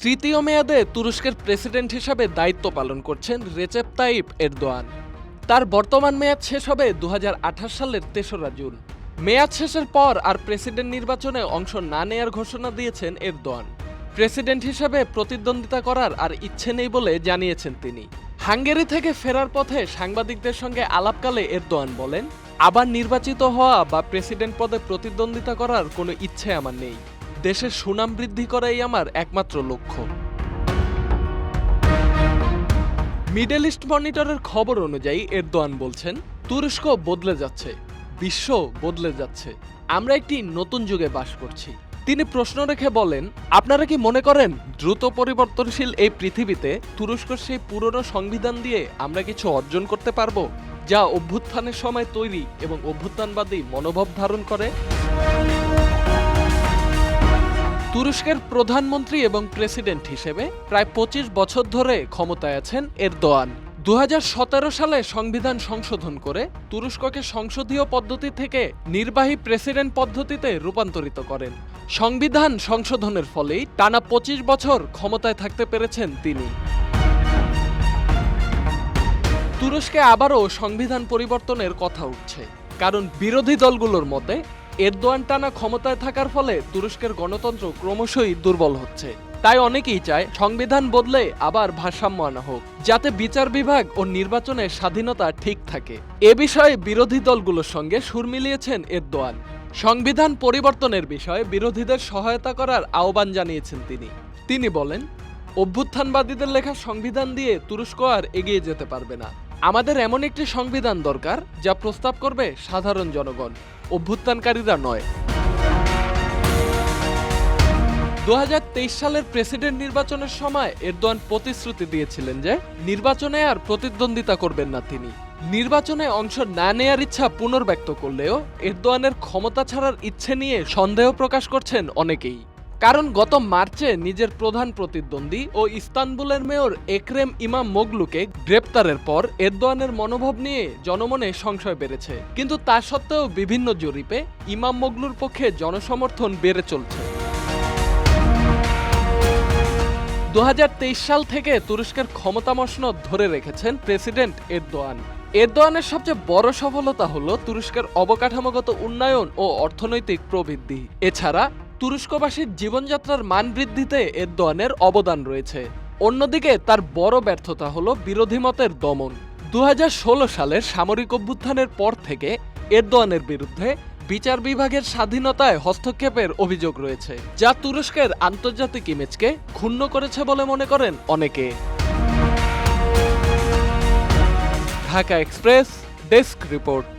তৃতীয় মেয়াদে তুরস্কের প্রেসিডেন্ট হিসাবে দায়িত্ব পালন করছেন রেচেপ তাইপ এরদোয়ান। তার বর্তমান মেয়াদ শেষ হবে ২০২৮ সালের ৩রা জুন। মেয়াদ শেষের পর আর প্রেসিডেন্ট নির্বাচনে অংশ না নেয়ার ঘোষণা দিয়েছেন এরদোয়ান। প্রেসিডেন্ট হিসেবে প্রতিদ্বন্দ্বিতা করার আর ইচ্ছে নেই বলে জানিয়েছেন তিনি। হাঙ্গেরি থেকে ফেরার পথে সাংবাদিকদের সঙ্গে আলাপকালে এরদোয়ান বলেন, আবার নির্বাচিত হওয়া বা প্রেসিডেন্ট পদে প্রতিদ্বন্দ্বিতা করার কোনো ইচ্ছে আমার নেই। দেশের সুনাম বৃদ্ধি করাই আমার একমাত্র লক্ষ্য। মিডল ইস্ট মনিটরের খবর অনুযায়ী এরদোয়ান বলছেন, তুরস্ক বদলে যাচ্ছে, বিশ্ব বদলে যাচ্ছে, আমরা একটি নতুন যুগে বাস করছি। তিনি প্রশ্ন রেখে বলেন, আপনারা কি মনে করেন দ্রুত পরিবর্তনশীল এই পৃথিবীতে তুরস্কের সেই পুরনো সংবিধান দিয়ে আমরা কিছু অর্জন করতে পারবো, যা অভ্যুত্থানের সময় তৈরি এবং অভ্যুত্থানবাদী মনোভাব ধারণ করে? তুরস্কের প্রধানমন্ত্রী এবং প্রেসিডেন্ট হিসেবে প্রায় ২৫ বছর ধরে ক্ষমতায় আছেন এরদোয়ান। ২০১৭ সালে সংবিধান সংশোধন করে তুরস্ককে সংসদীয় পদ্ধতি থেকে নির্বাহী প্রেসিডেন্ট পদ্ধতিতে রূপান্তরিত করেন। সংবিধান সংশোধনের ফলেই টানা ২৫ বছর ক্ষমতায় থাকতে পেরেছেন তিনি। তুরস্কে আবারও সংবিধান পরিবর্তনের কথা উঠছে, কারণ বিরোধী দলগুলোর মতে এরদোয়ান টানা ক্ষমতায় থাকার ফলে তুরস্কের গণতন্ত্র ক্রমশই দুর্বল হচ্ছে। তাই অনেকেই চায় সংবিধান বদলে আবার ভারসাম্য আনা হোক, যাতে বিচার বিভাগ ও নির্বাচনের স্বাধীনতা ঠিক থাকে। এ বিষয়ে বিরোধী দলগুলোর সঙ্গে সুর মিলিয়েছেন এরদোয়ান। সংবিধান পরিবর্তনের বিষয়ে বিরোধীদের সহায়তা করার আহ্বান জানিয়েছেন তিনি বলেন, অভ্যুত্থানবাদীদের লেখা সংবিধান দিয়ে তুরস্ক আর এগিয়ে যেতে পারবে না। আমাদের এমন একটি সংবিধান দরকার যা প্রস্তাব করবে সাধারণ জনগণ, অভ্যুত্থানকারীরা নয়। ২০২৩ সালের প্রেসিডেন্ট নির্বাচনের সময় এরদোয়ান প্রতিশ্রুতি দিয়েছিলেন যে নির্বাচনে আর প্রতিদ্বন্দ্বিতা করবেন না তিনি। নির্বাচনে অংশ না নেয়ার ইচ্ছা পুনর্ব্যক্ত করলেও এরদোয়ানের ক্ষমতা ছাড়ার ইচ্ছে নিয়ে সন্দেহ প্রকাশ করছেন অনেকেই। কারণ গত মার্চে নিজের প্রধান প্রতিদ্বন্দ্বী ও ইস্তানবুলের মেয়র এক্রেম ইমামোগলুকে গ্রেপ্তারের পর এরদোয়ানের মনোভাব নিয়ে জনমনে সংশয় বেড়েছে। কিন্তু তা সত্ত্বেও বিভিন্ন জরিপে ইমামোগলুর পক্ষে জনসমর্থন বেড়ে চলছে। ২০২৩ সাল থেকে তুরস্কের ক্ষমতামসনদ ধরে রেখেছেন প্রেসিডেন্ট এরদোয়ান। এরদোয়ানের সবচেয়ে বড় সফলতা হল তুরস্কের অবকাঠামোগত উন্নয়ন ও অর্থনৈতিক প্রবৃদ্ধি। এছাড়া তুরস্কবাসীর জীবনযাত্রার মান বৃদ্ধিতে এরদোয়ানের অবদান রয়েছে। অন্যদিকে তার বড় ব্যর্থতা হল বিরোধী মতের দমন। ২০১৬ সালের সামরিক অভ্যুত্থানের পর থেকে এরদোয়ানের বিরুদ্ধে বিচার বিভাগের স্বাধীনতায় হস্তক্ষেপের অভিযোগ রয়েছে, যা তুরস্কের আন্তর্জাতিক ইমেজকে ক্ষুণ্ণ করেছে বলে মনে করেন অনেকে। Dhaka express desk report.